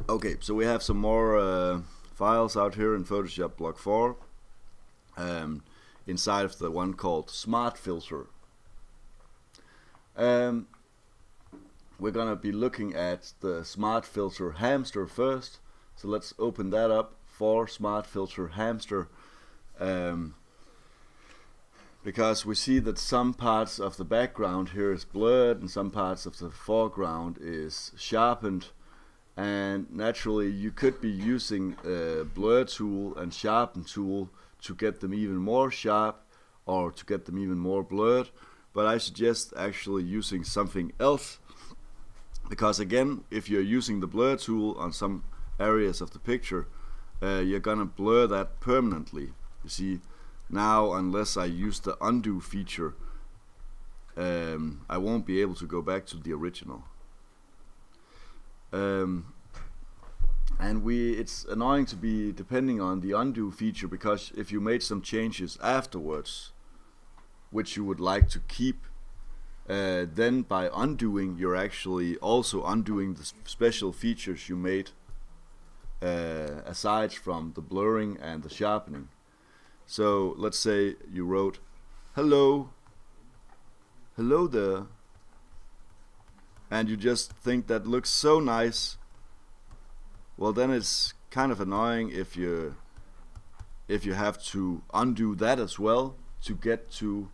Okay, so we have some more files out here in Photoshop Block 4 inside of the one called Smart Filter. We're gonna be looking at the Smart Filter Hamster first. So let's open that up for Smart Filter Hamster. Because we see that some parts of the background here is blurred and some parts of the foreground is sharpened, and naturally you could be using a blur tool and sharpen tool to get them even more sharp or to get them even more blurred, but I suggest actually using something else, because again, if you're using the blur tool on some areas of the picture, you're gonna blur that permanently. You see, now unless I use the undo feature, I won't be able to go back to the original. And it's annoying to be depending on the undo feature, because if you made some changes afterwards which you would like to keep, then by undoing you're actually also undoing the special features you made aside from the blurring and the sharpening. So let's say you wrote hello there, and you just think that looks so nice. Well, then it's kind of annoying if you have to undo that as well to get to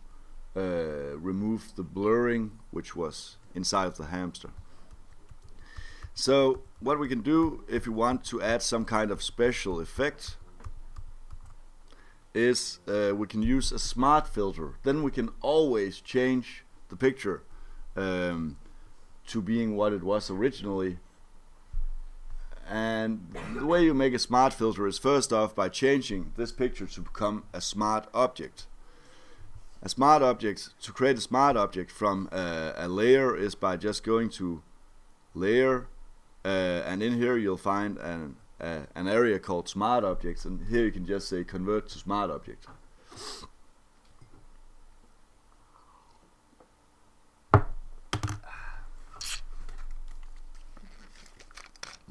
remove the blurring which was inside of the hamster. So what we can do if you want to add some kind of special effect is we can use a smart filter. Then we can always change the picture to being what it was originally. And the way you make a smart filter is first off by changing this picture to become a smart object. A smart object, to create a smart object from a layer, is by just going to layer, and in here you'll find an area called smart objects, and here you can just say convert to smart object.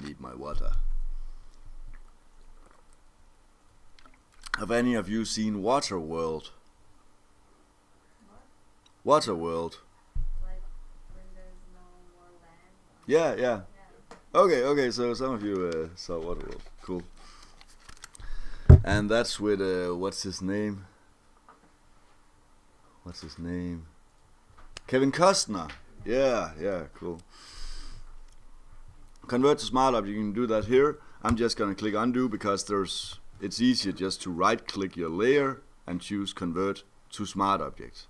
Need my water. Have any of you seen Waterworld? Waterworld. Like when there's no more land. Yeah. Yeah. Okay, so some of you saw Waterworld. Cool. And that's with, what's his name? Kevin Costner. Yeah, cool. Convert to smart object, you can do that here. I'm just gonna click undo because it's easier just to right click your layer and choose convert to smart object.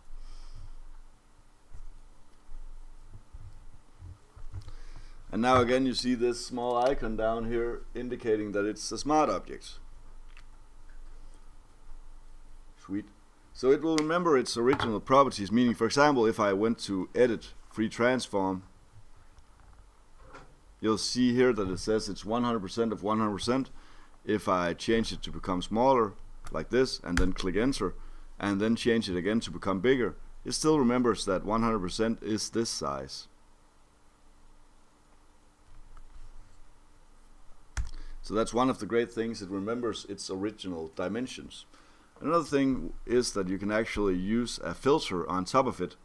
And now again you see this small icon down here indicating that it's a smart object. Sweet. So it will remember its original properties, meaning, for example, if I went to edit free transform, you'll see here that it says it's 100% of 100%. If I change it to become smaller, like this, and then click enter, and then change it again to become bigger, it still remembers that 100% is this size. So that's one of the great things, it remembers its original dimensions. Another thing is that you can actually use a filter on top of it.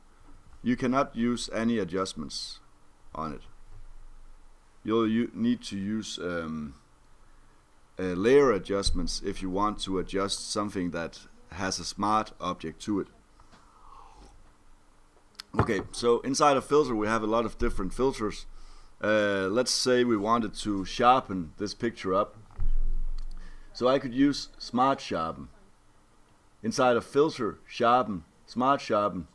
You cannot use any adjustments on it. You'll need to use layer adjustments if you want to adjust something that has a smart object to it. Okay, so inside a filter we have a lot of different filters. Let's say we wanted to sharpen this picture up. So I could use Smart Sharpen. Inside of Filter, Sharpen, Smart Sharpen,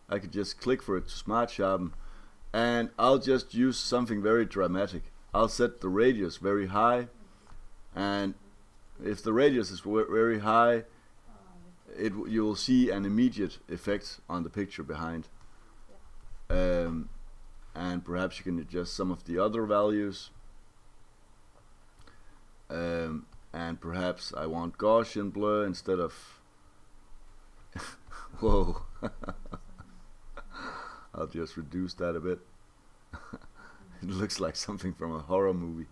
I could just click for it to Smart Sharpen, and I'll just use something very dramatic. I'll set the radius very high, and if the radius is very high, you will see an immediate effect on the picture behind. And perhaps you can adjust some of the other values. And perhaps I want Gaussian blur instead of whoa. I'll just reduce that a bit. It looks like something from a horror movie.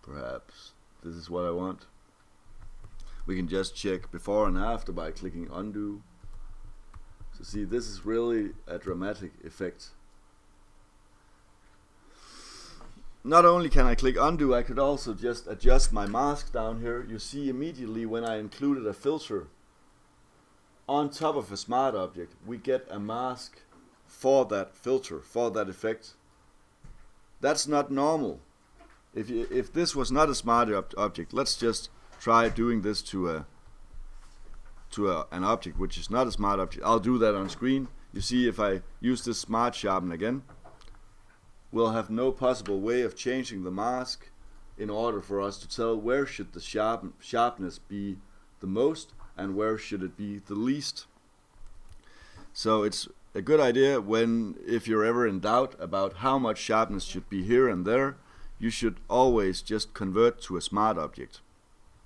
Perhaps this is what I want. We can just check before and after by clicking undo. So see, this is really a dramatic effect. Not only can I click undo, I could also just adjust my mask down here. You see immediately when I included a filter on top of a smart object, we get a mask for that filter, for that effect. That's not normal. If this was not a smart object, let's just try doing this to an object which is not a smart object. I'll do that on screen. You see, if I use this smart sharpen again, we'll have no possible way of changing the mask in order for us to tell where should the sharpness be the most and where should it be the least. So it's a good idea if you're ever in doubt about how much sharpness should be here and there, you should always just convert to a smart object.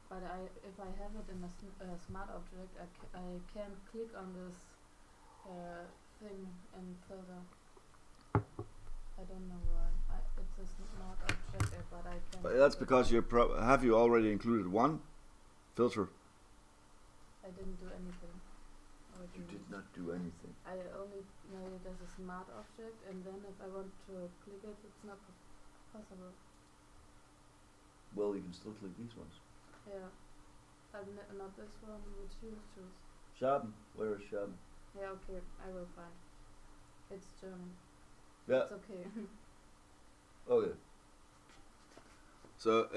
But if I have it in a smart object, I can click on this thing and filter. I don't know why. It's a smart object, but I can. But that's because have you already included one filter? I didn't do anything. You did not do anything. I only made it as a smart object, and then if I want to click it, it's not possible. Well, you can still click these ones. Yeah. Not this one, which you choose. Sharpen. Where is sharpen? Yeah, okay, I will find. It's German. Yeah. It's okay. Okay. So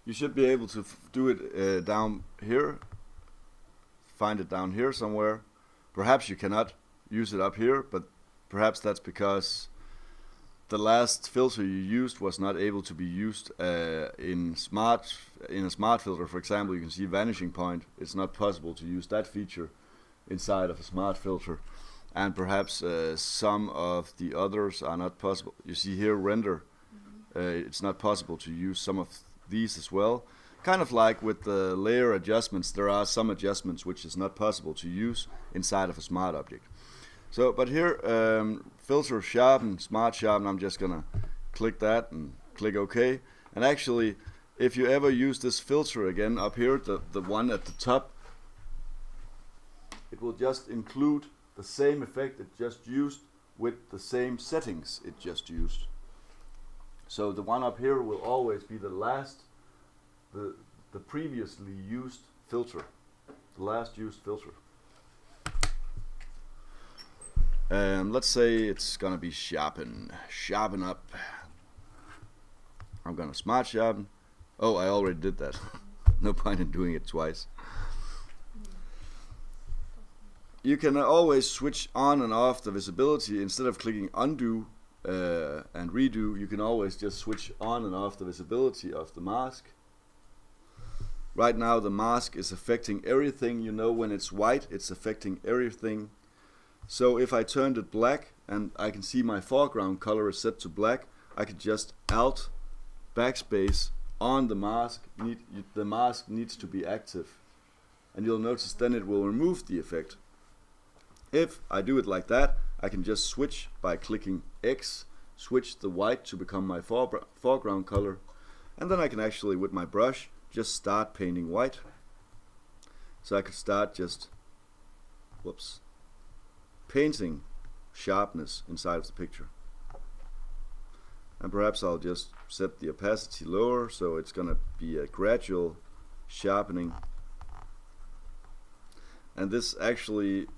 you should be able to do it down here. Find it down here somewhere. Perhaps you cannot use it up here, but perhaps that's because the last filter you used was not able to be used in a smart filter. For example, you can see vanishing point. It's not possible to use that feature inside of a smart filter, and perhaps some of the others are not possible. You see here render. It's not possible to use some of these as well. Kind of like with the layer adjustments, there are some adjustments which is not possible to use inside of a smart object. So, but here, filter sharpen, smart sharpen, I'm just gonna click that and click OK. And actually, if you ever use this filter again up here, the one at the top, it will just include the same effect it just used with the same settings it just used. So the one up here will always be the last, the previously used filter, the last used filter. Let's say it's gonna be sharpen up. I'm gonna smart sharpen. Oh, I already did that. No point in doing it twice. You can always switch on and off the visibility. Instead of clicking undo and redo, you can always just switch on and off the visibility of the mask. Right now the mask is affecting everything. You know, when it's white, it's affecting everything. So if I turned it black and I can see my foreground color is set to black, I could just Alt backspace on the mask. The mask needs to be active, and you'll notice then it will remove the effect. If I do it like that, I can just switch by clicking X, switch the white to become my foreground color, and then I can actually with my brush just start painting white. So I could start just painting sharpness inside of the picture. And perhaps I'll just set the opacity lower, so it's gonna be a gradual sharpening. And this actually,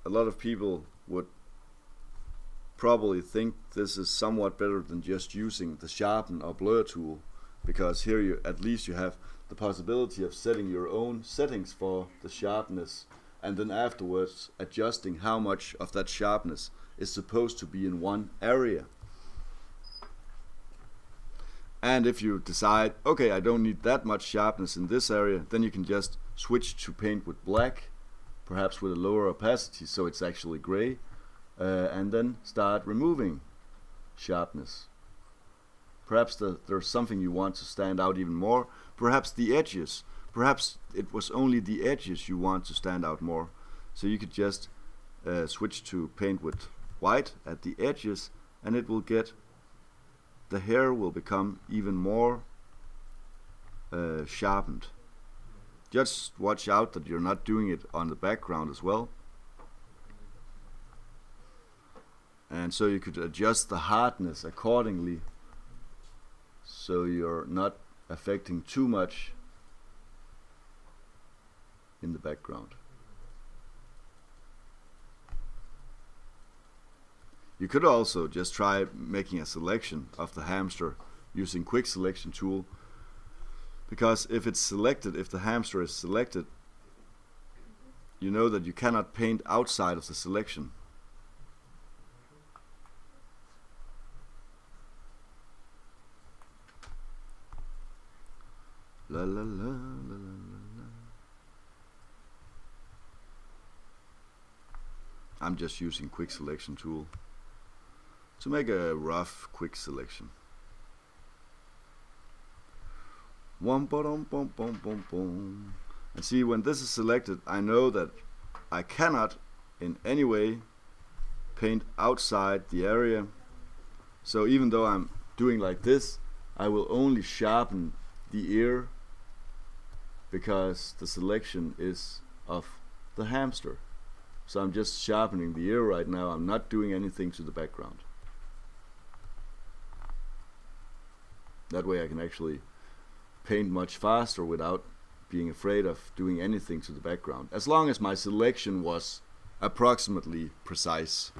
a lot of people would probably think this is somewhat better than just using the sharpen or blur tool, because here at least you have the possibility of setting your own settings for the sharpness, and then afterwards adjusting how much of that sharpness is supposed to be in one area. And if you decide, okay, I don't need that much sharpness in this area, then you can just switch to paint with black, perhaps with a lower opacity so it's actually gray, and then start removing sharpness. Perhaps there's something you want to stand out even more, perhaps the edges. Perhaps it was only the edges you want to stand out more. So you could just switch to paint with white at the edges, and it will get, the hair will become even more sharpened. Just watch out that you're not doing it on the background as well. And so you could adjust the hardness accordingly, so you're not affecting too much in the background. You could also just try making a selection of the hamster using quick selection tool, because if it's selected, if the hamster is selected, you know that you cannot paint outside of the selection. La la la la la la. I'm just using quick selection tool to make a rough quick selection. And see, when this is selected, I know that I cannot in any way paint outside the area. So even though I'm doing like this, I will only sharpen the ear, because the selection is of the hamster. So I'm just sharpening the ear right now. I'm not doing anything to the background. That way I can actually paint much faster without being afraid of doing anything to the background, as long as my selection was approximately precise.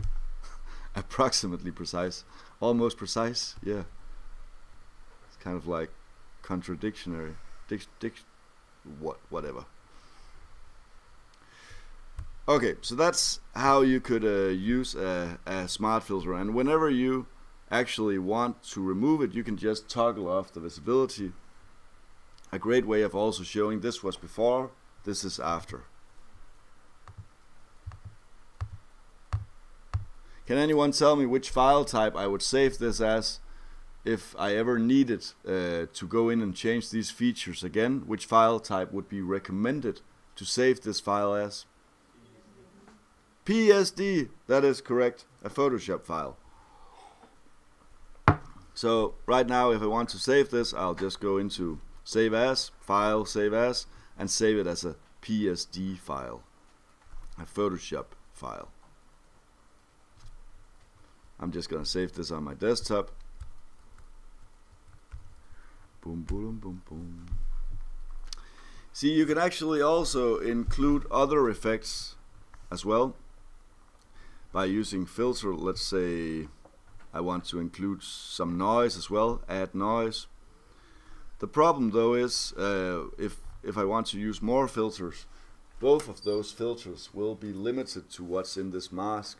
Approximately precise. Almost precise, yeah. It's kind of like contradictionary. Whatever. Okay, so that's how you could use a smart filter, and whenever you actually want to remove it, you can just toggle off the visibility. A great way of also showing this was before, this is after. Can anyone tell me which file type I would save this as if I ever needed to go in and change these features again? Which file type would be recommended to save this file as? PSD, that is correct, a Photoshop file. So right now, if I want to save this, I'll just go into Save As, File, Save As, and save it as a PSD file, a Photoshop file. I'm just going to save this on my desktop. Boom, boom, boom, boom. See, you can actually also include other effects as well by using filter. Let's say I want to include some noise as well, add noise. The problem though is if I want to use more filters, both of those filters will be limited to what's in this mask.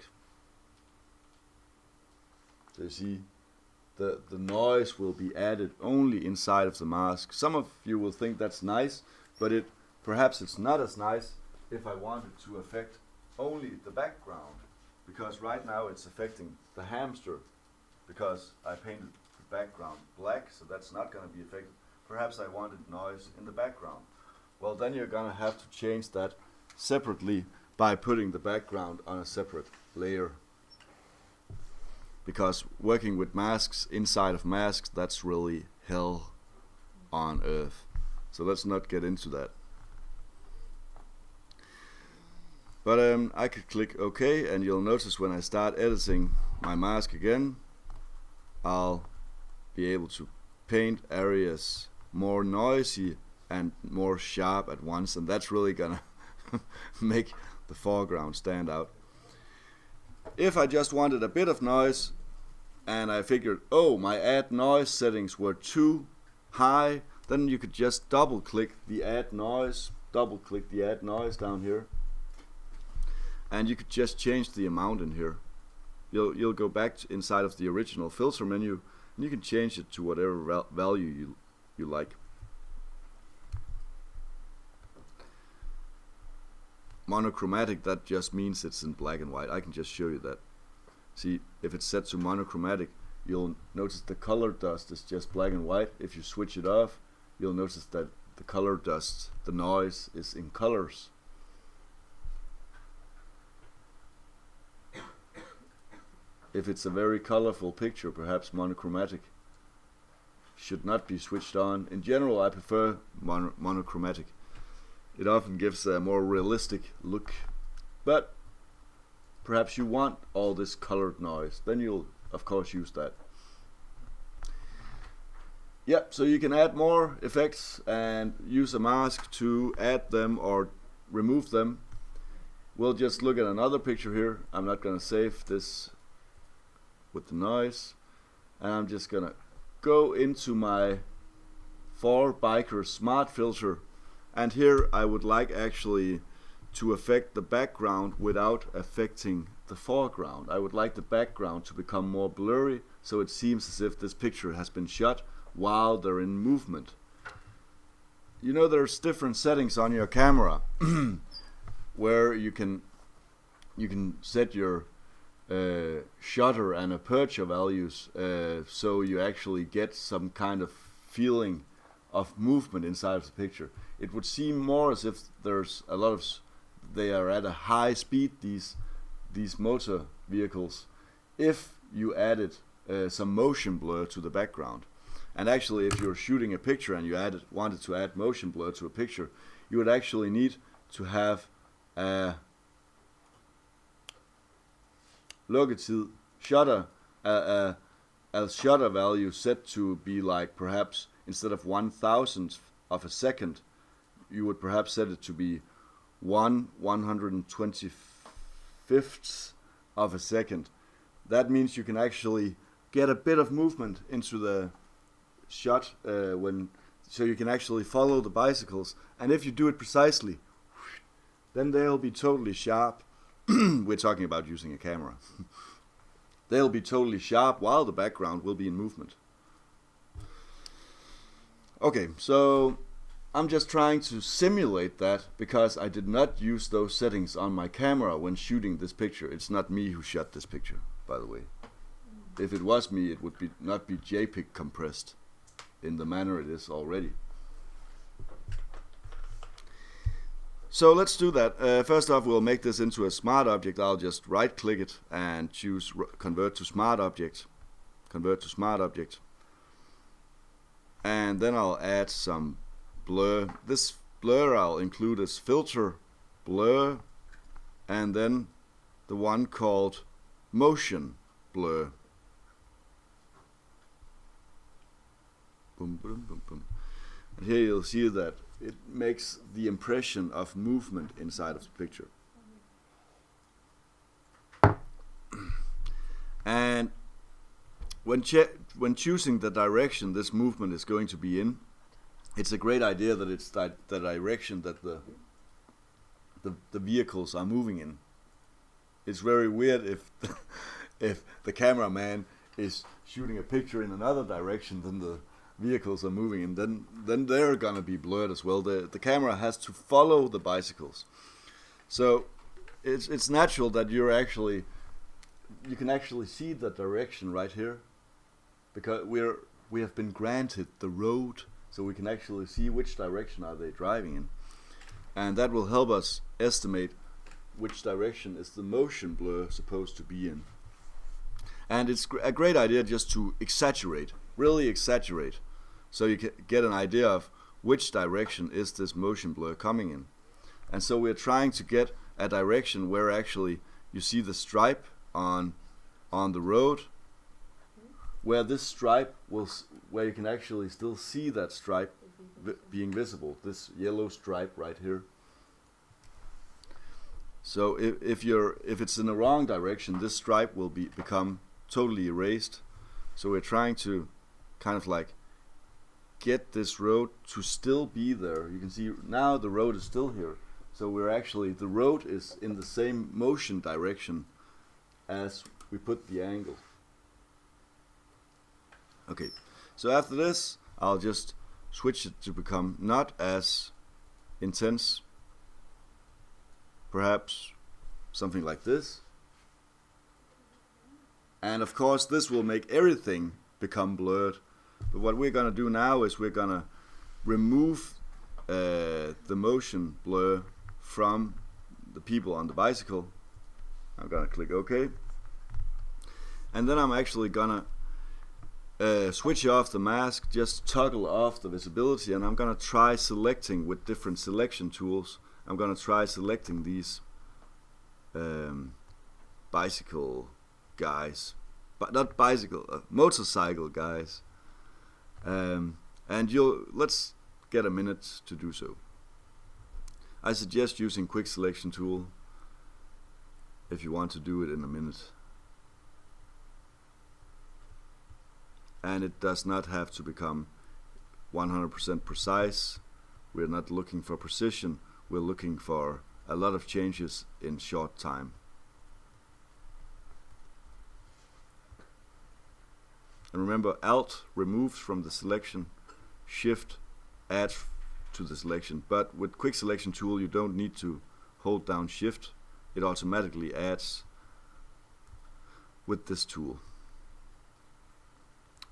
So you see, the noise will be added only inside of the mask. Some of you will think that's nice, but perhaps it's not as nice if I wanted to affect only the background, because right now it's affecting the hamster because I painted the background black, so that's not going to be affected. Perhaps I wanted noise in the background. Well, then you're going to have to change that separately by putting the background on a separate layer. Because working with masks inside of masks, that's really hell on earth. So let's not get into that. But I could click OK, and you'll notice when I start editing my mask again, I'll be able to paint areas more noisy and more sharp at once, and that's really gonna make the foreground stand out. If I just wanted a bit of noise and I figured, oh, my add noise settings were too high, then you could just double click the add noise down here, and you could just change the amount in here. You'll go back inside of the original filter menu, and you can change it to whatever value you like. Monochromatic, that just means it's in black and white. I can just show you that. See, if it's set to monochromatic, you'll notice the color dust is just black and white. If you switch it off, you'll notice that the color dust, the noise, is in colors. if it's a very colorful picture, perhaps monochromatic should not be switched on. In general, I prefer monochromatic. It often gives a more realistic look, but perhaps you want all this colored noise, then you'll of course use that. Yep, so you can add more effects and use a mask to add them or remove them. We'll just look at another picture here. I'm not going to save this with the noise, and I'm just going to go into my 4Biker Smart Filter, and here I would like actually to affect the background without affecting the foreground. I would like the background to become more blurry, so it seems as if this picture has been shot while they're in movement. You know, there's different settings on your camera where you can set your shutter and aperture values so you actually get some kind of feeling of movement inside of the picture. It would seem more as if there's a lot of they are at a high speed, these motor vehicles, if you added some motion blur to the background. And actually, if you're shooting a picture and you wanted to add motion blur to a picture, you would actually need to have a shutter value set to be like, perhaps instead of 1/1000th of a second, you would perhaps set it to be 1/125th of a second. That means you can actually get a bit of movement into the shot so you can actually follow the bicycles, and if you do it precisely, then they'll be totally sharp. We're talking about using a camera. They'll be totally sharp while the background will be in movement. Okay, so I'm just trying to simulate that because I did not use those settings on my camera when shooting this picture. It's not me who shot this picture, by the way. If it was me, it would not be JPEG compressed in the manner it is already. So let's do that. First off, we'll make this into a smart object. I'll just right click it and choose convert to smart object. Convert to smart object. And then I'll add some blur. This blur I'll include as filter, blur, and then the one called motion blur. Boom, boom, boom, boom. And here you'll see that it makes the impression of movement inside of the picture. And when choosing the direction this movement is going to be in, it's a great idea that it's the direction that the vehicles are moving in. It's very weird if the cameraman is shooting a picture in another direction than the vehicles are moving, and then they're gonna be blurred as well. The camera has to follow the bicycles, so it's natural that you can actually see the direction right here, because we have been granted the road, so we can actually see which direction are they driving in, and that will help us estimate which direction is the motion blur supposed to be in. And it's a great idea just to exaggerate, really exaggerate, so you can get an idea of which direction is this motion blur coming in. And so we're trying to get a direction where actually you see the stripe on the road, where this stripe where you can actually still see that stripe being visible, this yellow stripe right here. So if it's in the wrong direction, this stripe will become totally erased. So we're trying to kind of like get this road to still be there. You can see now the road is still here. So the road is in the same motion direction as we put the angle. Okay, so after this, I'll just switch it to become not as intense. Perhaps something like this. And of course, this will make everything become blurred. But what we're going to do now is we're going to remove the motion blur from the people on the bicycle. I'm going to click OK. And then I'm actually gonna switch off the mask, just toggle off the visibility, and I'm gonna try selecting with different selection tools. I'm gonna try selecting these bicycle guys, but not bicycle, motorcycle guys. And let's get a minute to do so. I suggest using quick selection tool if you want to do it in a minute. And it does not have to become 100% precise. We're not looking for precision, we're looking for a lot of changes in short time. And remember, Alt removes from the selection, Shift adds to the selection. But with quick selection tool you don't need to hold down Shift, it automatically adds with this tool.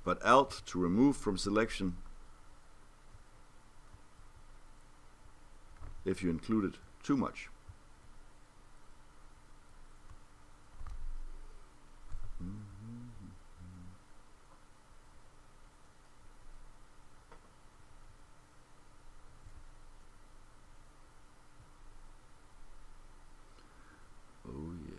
But Alt to remove from selection if you include it too much. Oh yeah.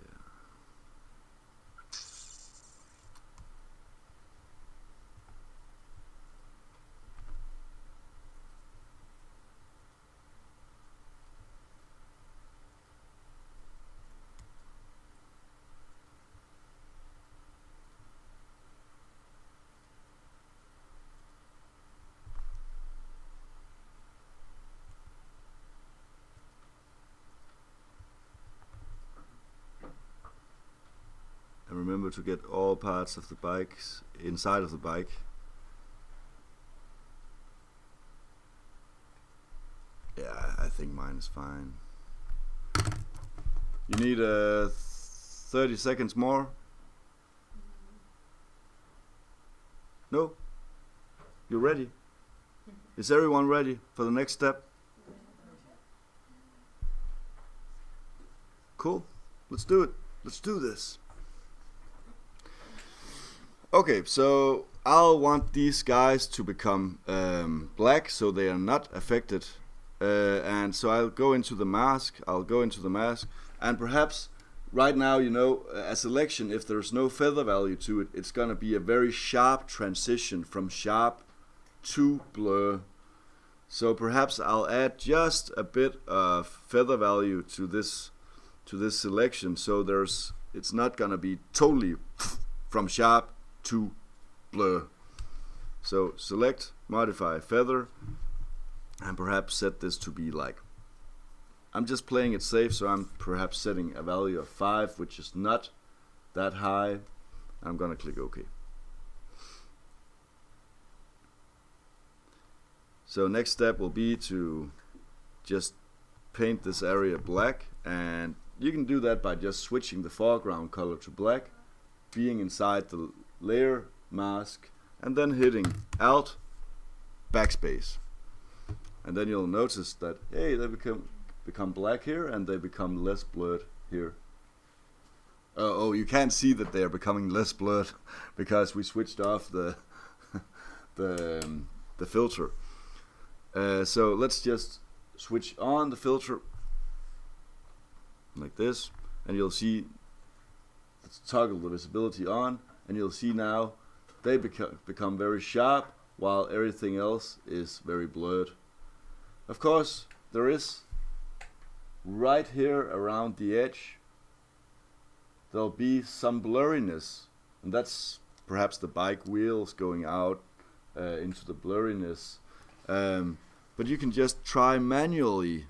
And remember to get all parts of the bikes inside of the bike. Yeah, I think mine is fine. You need 30 seconds more? No? You're ready? Is everyone ready for the next step? Cool. Let's do it. Let's do this. Okay, so I'll want these guys to become black so they are not affected. And so I'll go into the mask. And perhaps right now, you know, a selection, if there's no feather value to it, it's going to be a very sharp transition from sharp to blur. So perhaps I'll add just a bit of feather value to this selection, so it's not going to be totally from sharp to blur. So select, modify feather, and perhaps set this to be like, I'm just playing it safe, so I'm perhaps setting a value of 5, which is not that high. I'm gonna click OK. So next step will be to just paint this area black, and you can do that by just switching the foreground color to black, being inside the layer mask, and then hitting Alt backspace. And then you'll notice that, hey, they become black here, and they become less blurred here. Oh, you can't see that they are becoming less blurred because we switched off the the filter. So let's just switch on the filter like this, and you'll see, let's toggle the visibility on, and you'll see now they become very sharp while everything else is very blurred. Of course, there is right here around the edge, there'll be some blurriness, and that's perhaps the bike wheels going out into the blurriness. But you can just try manually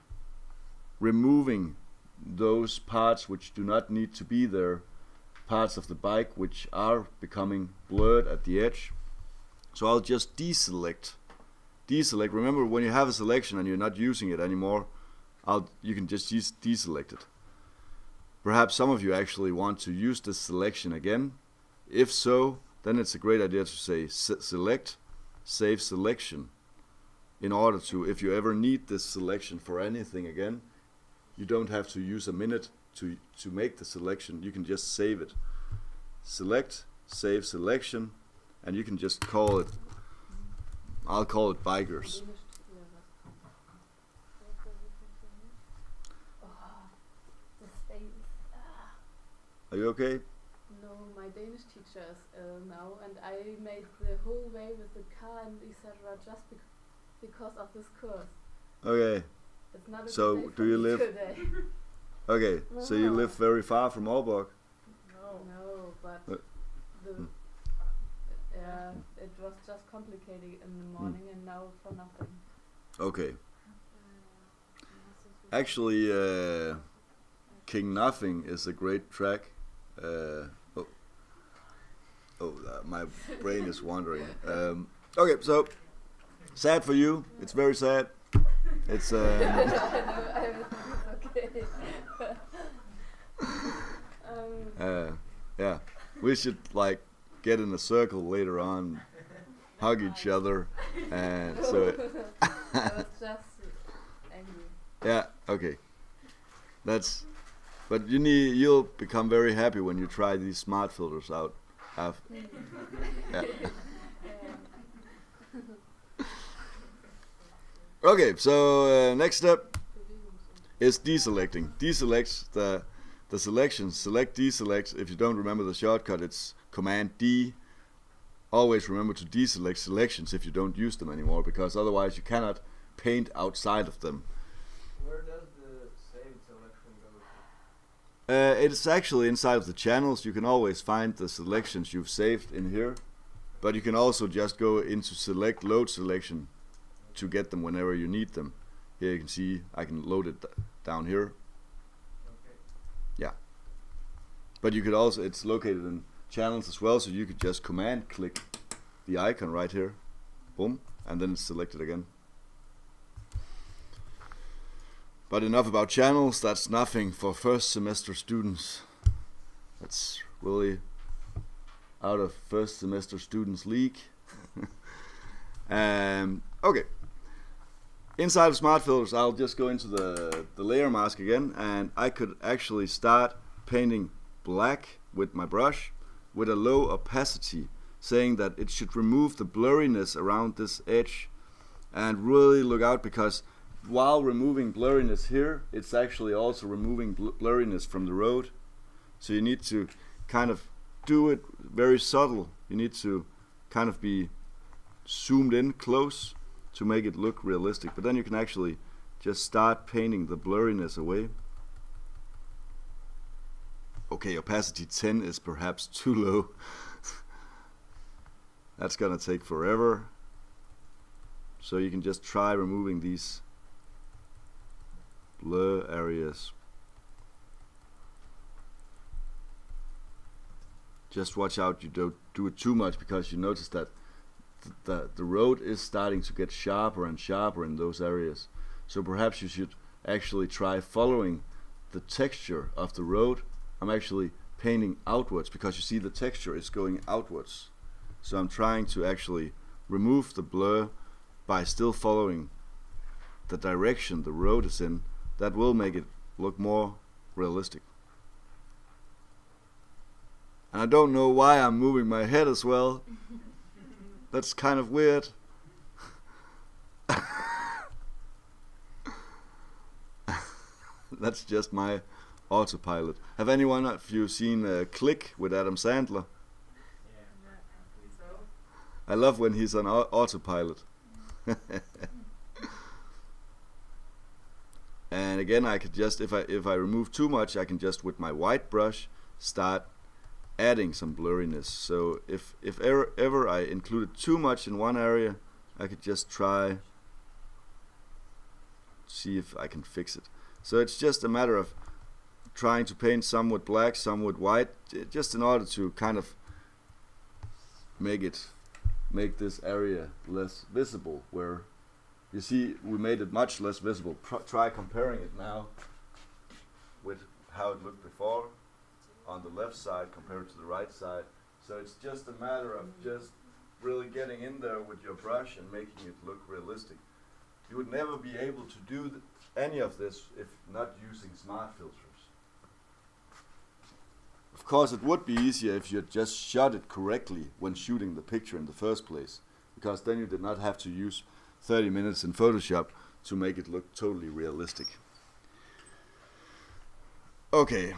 removing those parts which do not need to be there, parts of the bike which are becoming blurred at the edge. So I'll just deselect. Remember, when you have a selection and you're not using it anymore, you can just deselect it. Perhaps some of you actually want to use this selection again. If so, then it's a great idea to say select, save selection, in order to, if you ever need this selection for anything again, you don't have to use a minute to make the selection. You can just save it. Select, save selection, and you can just call it, I'll call it bikers. The space. Are you okay? No, my Danish teacher is ill now, and I made the whole way with the car and etc. just because of this course. Okay. It's not a So, good day do for you me live- today. Okay, so you live very far from Aalborg? No, but the yeah, it was just complicated in the morning and now for nothing. Okay. Actually, King Nothing is a great track. My brain is wandering. Okay, so sad for you. It's very sad. It's No, everything is okay. yeah. We should like get in a circle later on, hug each other, and so. I was just angry. Yeah. Okay. That's. But you'll become very happy when you try these smart filters out. Yeah. Okay, so next step is deselecting. Deselects the selections. Select deselect. If you don't remember the shortcut, it's Command D. Always remember to deselect selections if you don't use them anymore, because otherwise you cannot paint outside of them. Where does the saved selection go to? It's actually inside of the channels. You can always find the selections you've saved in here, but you can also just go into select load selection to get them whenever you need them. Here you can see I can load it down here. Okay. Yeah. But you could also, it's located in channels as well, so you could just command click the icon right here. Boom. And then it's selected again. But enough about channels. That's nothing for first semester students. That's really out of first semester students league. Okay. Inside of Smart Filters, I'll just go into the layer mask again, and I could actually start painting black with my brush with a low opacity, saying that it should remove the blurriness around this edge, and really look out, because while removing blurriness here, it's actually also removing blurriness from the road. So you need to kind of do it very subtle. You need to kind of be zoomed in close to make it look realistic, but then you can actually just start painting the blurriness away. Okay, opacity 10 is perhaps too low. That's gonna take forever. So you can just try removing these blur areas. Just watch out you don't do it too much, because you notice that the road is starting to get sharper and sharper in those areas. So perhaps you should actually try following the texture of the road. I'm actually painting outwards, because you see the texture is going outwards. So I'm trying to actually remove the blur by still following the direction the road is in. That will make it look more realistic. And I don't know why I'm moving my head as well. That's kind of weird. That's just my autopilot. Have anyone of you seen Click with Adam Sandler? Yeah, actually so. I love when he's on autopilot. And again, I could just, if I remove too much, I can just with my white brush start adding some blurriness. So if ever I included too much in one area, I could just try see if I can fix it. So it's just a matter of trying to paint some with black, some with white, just in order to kind of make this area less visible. Where you see we made it much less visible. Try comparing it now with how it looked before on the left side compared to the right side. So it's just a matter of just really getting in there with your brush and making it look realistic. You would never be able to do any of this if not using smart filters. Of course, it would be easier if you had just shot it correctly when shooting the picture in the first place, because then you did not have to use 30 minutes in Photoshop to make it look totally realistic. Okay.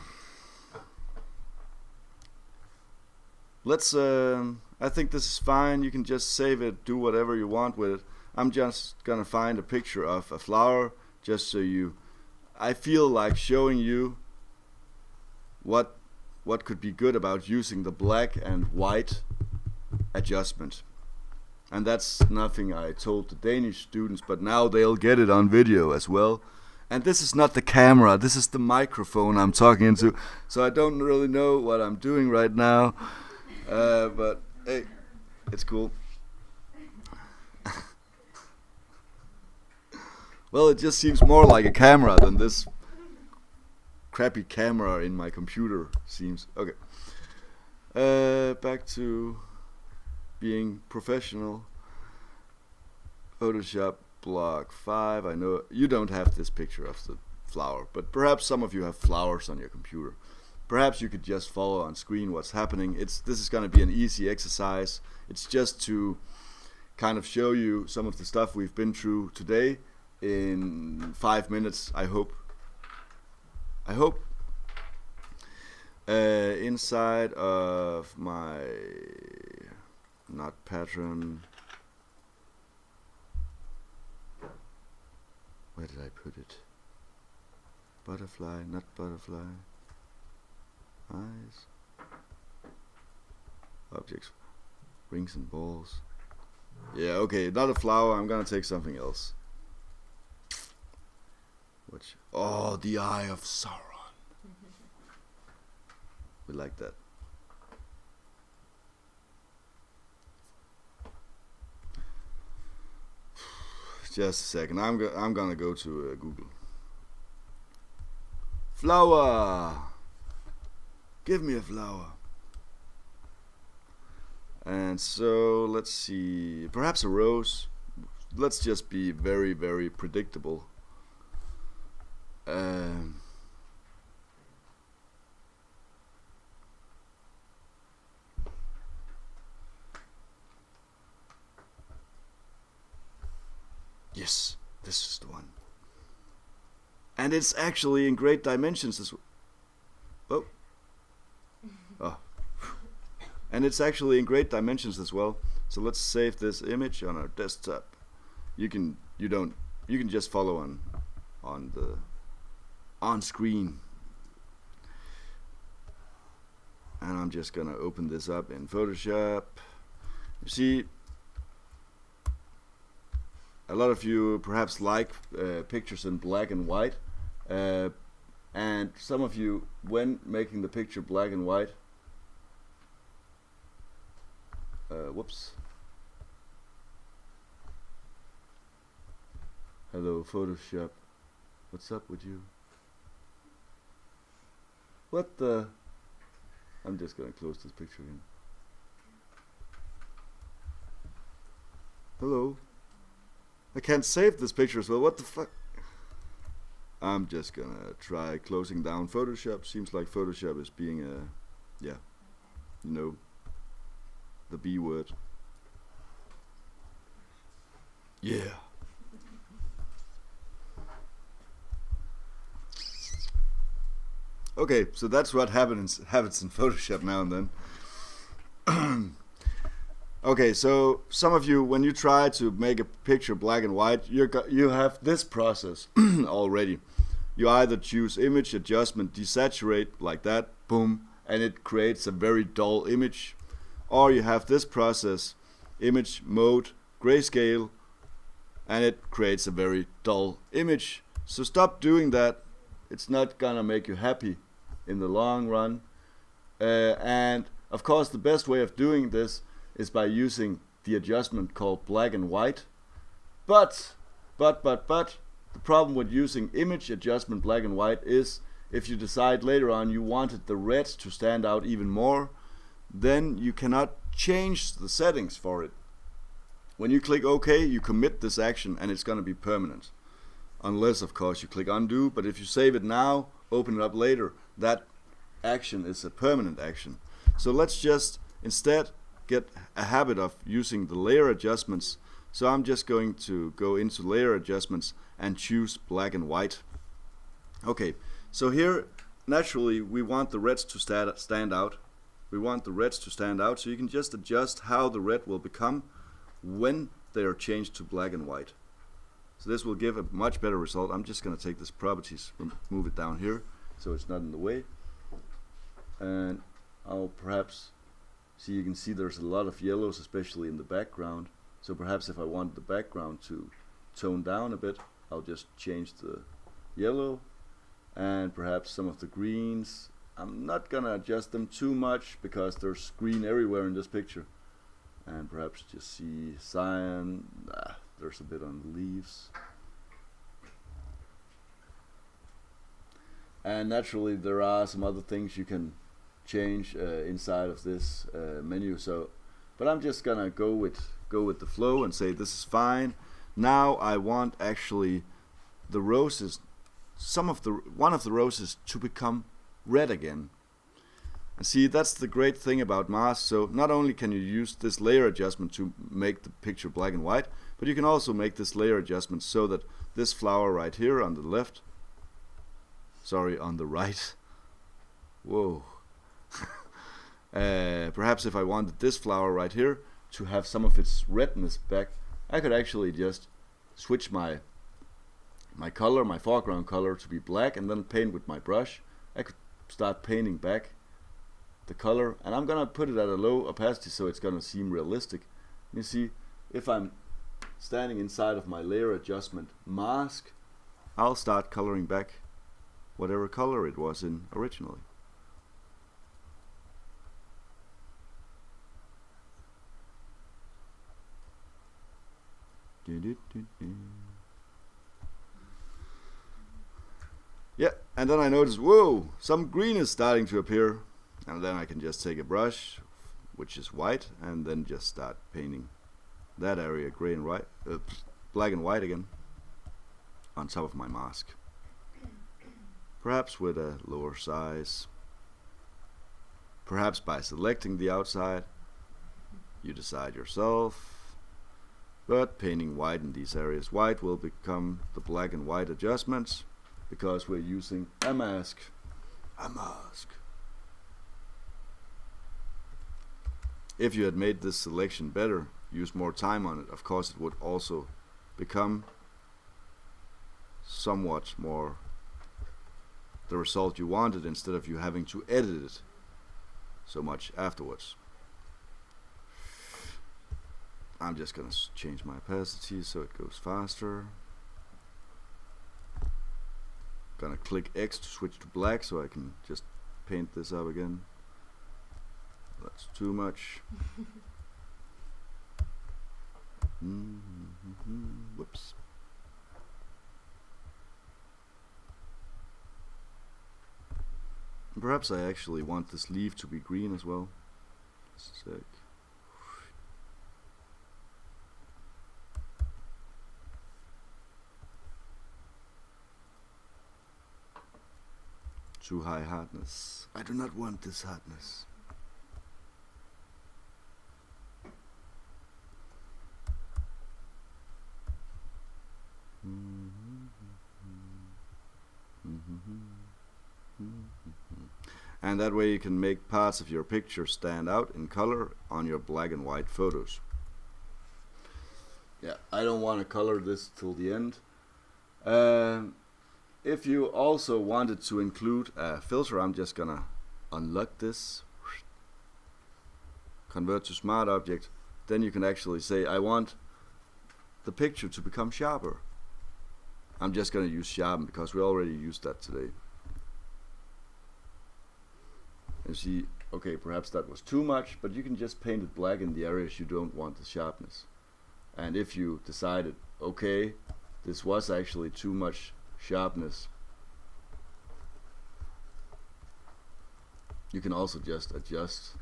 Let's, I think this is fine. You can just save it, do whatever you want with it. I'm just gonna find a picture of a flower, just so I feel like showing you what could be good about using the black and white adjustment. And that's nothing I told the Danish students, but now they'll get it on video as well. And this is not the camera, this is the microphone I'm talking into, so I don't really know what I'm doing right now, but hey, it's cool. Well, it just seems more like a camera than this crappy camera in my computer seems. Okay. Back to being professional. Photoshop block 5. I know you don't have this picture of the flower, but perhaps some of you have flowers on your computer. Perhaps you could just follow on screen what's happening. This is going to be an easy exercise. It's just to kind of show you some of the stuff we've been through today in 5 minutes, I hope. Inside of my not pattern, where did I put it? Butterfly, not butterfly. Eyes. Objects. Rings and balls. Yeah, okay, not a flower. I'm gonna take something else. Which? Oh, the Eye of Sauron. We like that. Just a second. I'm gonna go to Google. Flower. Give me a flower. And so let's see. Perhaps a rose. Let's just be very, very predictable. Yes, this is the one. And it's actually in great dimensions as well. Oh. And it's actually in great dimensions as well. So let's save this image on our desktop. You can just follow on screen. And I'm just gonna open this up in Photoshop. You see, a lot of you perhaps like pictures in black and white, and some of you, when making the picture black and white, whoops. Hello, Photoshop. What's up with you? What the? I'm just gonna close this picture again. Hello. I can't save this picture as well. What the fuck? I'm just gonna try closing down Photoshop. Seems like Photoshop is being yeah, you know, the B word. Yeah. Okay, so that's what happens in Photoshop now and then. Okay, so some of you, when you try to make a picture black and white, you have this process already. You either choose image adjustment, desaturate, like that, boom, and it creates a very dull image. Or you have this process, image mode, grayscale, and it creates a very dull image. So stop doing that. It's not gonna make you happy in the long run. And of course, the best way of doing this is by using the adjustment called black and white. But the problem with using image adjustment black and white is if you decide later on you wanted the red to stand out even more, then you cannot change the settings for it. When you click OK, you commit this action and it's going to be permanent. Unless, of course, you click undo, but if you save it now, open it up later, that action is a permanent action. So let's just instead get a habit of using the layer adjustments. So I'm just going to go into layer adjustments and choose black and white. Okay, so here naturally we want the reds to stand out. We want the reds to stand out, so you can just adjust how the red will become when they are changed to black and white. So this will give a much better result. I'm just going to take this properties, move it down here so it's not in the way. And I'll perhaps see, you can see there's a lot of yellows, especially in the background. So perhaps if I want the background to tone down a bit, I'll just change the yellow, and perhaps some of the greens. I'm not gonna adjust them too much because there's green everywhere in this picture. And perhaps just see cyan. There's a bit on the leaves. And naturally there are some other things you can change inside of this menu. So, but I'm just gonna go with the flow and say this is fine. Now I want actually the roses, one of the roses to become red again. And see, that's the great thing about masks. So not only can you use this layer adjustment to make the picture black and white, but you can also make this layer adjustment so that this flower right here on the left, sorry, on the right, whoa, perhaps if I wanted this flower right here to have some of its redness back, I could actually just switch my color, my foreground color, to be black, and then paint with my brush. I could start painting back the color, and I'm gonna put it at a low opacity so it's gonna seem realistic. You see, if I'm standing inside of my layer adjustment mask, I'll start coloring back whatever color it was in originally. Yeah, and then I notice, whoa, some green is starting to appear, and then I can just take a brush, which is white, and then just start painting that area gray and white, black and white again, on top of my mask. Perhaps with a lower size, perhaps by selecting the outside, you decide yourself. But painting white in these areas, white will become the black and white adjustments because we're using a mask. A mask. If you had made this selection better, use more time on it, of course it would also become somewhat more the result you wanted instead of you having to edit it so much afterwards. I'm just gonna change my opacity so it goes faster. Gonna click X to switch to black so I can just paint this up again. That's too much. Whoops. Perhaps I actually want this leaf to be green as well. Sick. Too high hardness. I do not want this hardness. And that way you can make parts of your picture stand out in color on your black and white photos. Yeah, I don't want to color this till the end. If you also wanted to include a filter, I'm just gonna unlock this, convert to smart object. Then you can actually say I want the picture to become sharper. I'm just gonna use sharpen because we already used that today. And see, okay, perhaps that was too much, but you can just paint it black in the areas you don't want the sharpness. And if you decided, okay, this was actually too much sharpness, you can also just adjust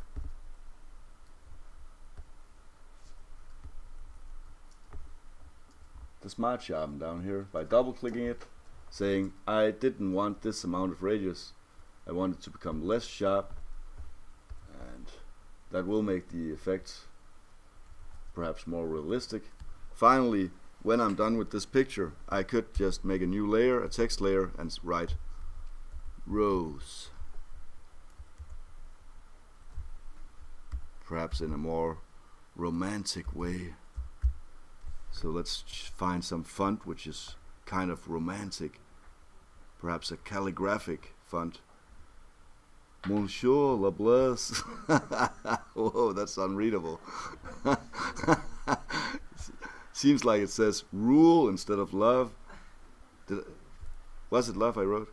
the smart sharpen down here by double clicking it, saying I didn't want this amount of radius, I want it to become less sharp, and that will make the effect perhaps more realistic. Finally, when I'm done with this picture, I could just make a new layer, a text layer, and write rose. Perhaps in a more romantic way. So let's find some font which is kind of romantic. Perhaps a calligraphic font. Monsieur Lablesse. Whoa, that's unreadable. Seems like it says rule instead of love. Was it love I wrote?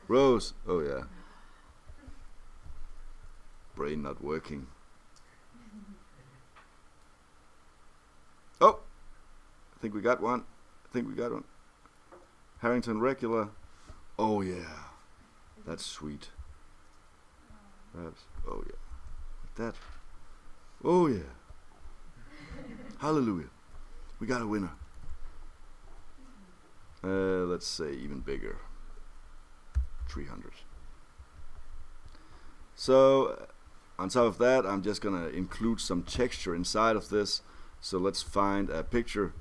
Rose. Oh yeah. Brain not working. Oh, I think we got one. Harrington regular. Oh yeah, that's sweet. Perhaps. Oh yeah, like that. Oh yeah. Hallelujah. We got a winner. Let's say even bigger. 300. So on top of that, I'm just gonna include some texture inside of this. So let's find a picture.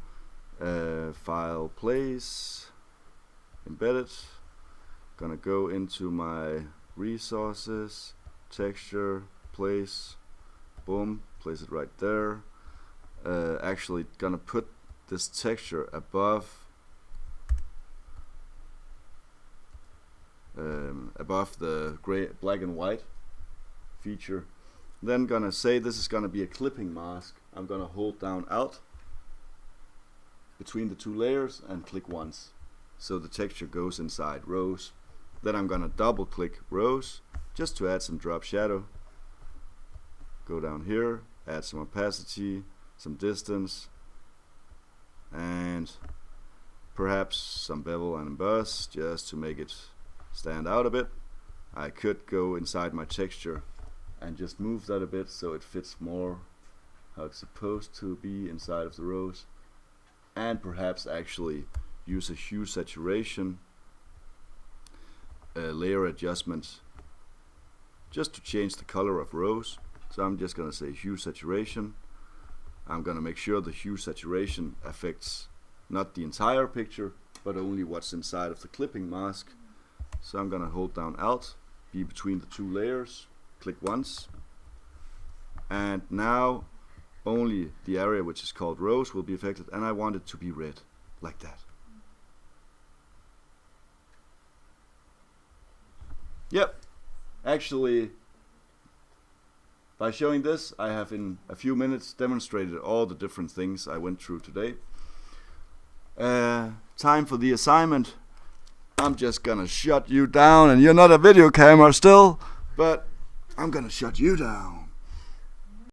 File, place, embedded. Gonna go into my resources, texture, place, boom, place it right there. Actually gonna put this texture above the gray, black and white feature. Then gonna say this is gonna be a clipping mask. I'm gonna hold down Alt between the two layers and click once, so the texture goes inside rose. Then I'm gonna double click rose just to add some drop shadow. Go down here, add some opacity, some distance, and perhaps some bevel and emboss just to make it stand out a bit. I could go inside my texture and just move that a bit so it fits more how it's supposed to be inside of the rose, and perhaps actually use a hue saturation layer adjustment just to change the color of rose. So I'm just gonna say hue saturation. I'm gonna make sure the hue saturation affects not the entire picture but only what's inside of the clipping mask. So I'm gonna hold down Alt, be between the two layers, click once, and now only the area which is called rose will be affected, and I want it to be red, like that. Yep, actually by showing this I have in a few minutes demonstrated all the different things I went through today. Time for the assignment. I'm just gonna shut you down, and you're not a video camera still, but I'm gonna shut you down.